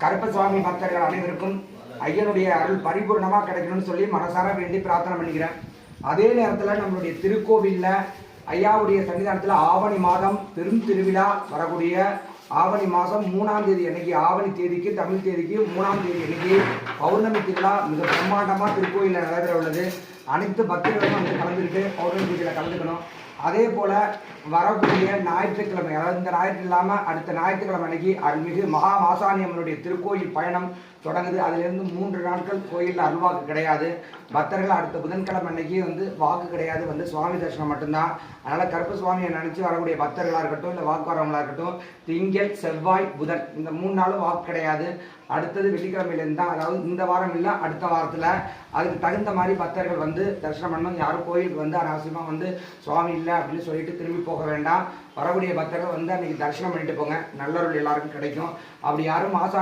கருப்பசுவாமி பக்தர்கள் அனைவருக்கும் ஐயனுடைய அருள் பரிபூர்ணமாக கிடைக்கணும்னு சொல்லி மனசார வேண்டி பிரார்த்தனை பண்ணிக்கிறேன். அதே நேரத்தில் நம்மளுடைய திருக்கோவிலில் ஐயாவுடைய சன்னிதானத்தில் ஆவணி மாதம் பெரும் திருவிழா வரக்கூடிய ஆவணி மாதம் 3ஆம் தேதி அன்னைக்கு, ஆவணி தேதிக்கு தமிழ் தேதிக்கு 3ஆம் தேதி அன்னைக்கு பௌர்ணமி திருவிழா மிக பிரம்மாண்டமாக திருக்கோயிலில் நடைபெற உள்ளது. அனைத்து பக்தர்களும் வந்து கலந்துக்கிட்டு பௌர்ணமி பூஜையில் கலந்துக்கணும். அதே போல் வரக்கூடிய ஞாயிற்றுக்கிழமை, அதாவது இந்த ஞாயிற்று இல்லாமல் அடுத்த ஞாயிற்றுக்கிழமை அன்னைக்கு அருள்மிகு மகா மாசாணி அம்மனுடைய திருக்கோயில் பயணம் தொடங்குது. அதிலிருந்து 3 நாட்கள் கோயிலில் அருள்வாக்கு கிடையாது. பக்தர்கள் அடுத்த புதன்கிழமை அன்னைக்கு வந்து வாக்கு கிடையாது, வந்து சுவாமி தரிசனம் மட்டும்தான். அதனால் கருப்பு சுவாமியை நினச்சி வரக்கூடிய பக்தர்களாக இருக்கட்டும், இல்லை வாக்கு வரவங்களாக இருக்கட்டும், திங்கள் செவ்வாய் புதன் இந்த 3 நாளும் வாக்கு கிடையாது. அடுத்தது வெள்ளிக்கிழமையிலேருந்து தான், அதாவது இந்த வாரம் இல்லை அடுத்த வாரத்தில். அதுக்கு தகுந்த மாதிரி பக்தர்கள் வந்து தரிசனம் பண்ணணும். யாரும் கோயிலுக்கு வந்து அனாவசியமாக வந்து சுவாமி இல்லை அப்படின்னு சொல்லிட்டு திரும்பி போக வேண்டாம். வரக்கூடிய பக்தர்கள் வந்து அன்றைக்கி தரிசனம் பண்ணிட்டு போங்க, நல்லருள் எல்லாருக்கும் கிடைக்கும். அப்படி யாரும் மாசாணி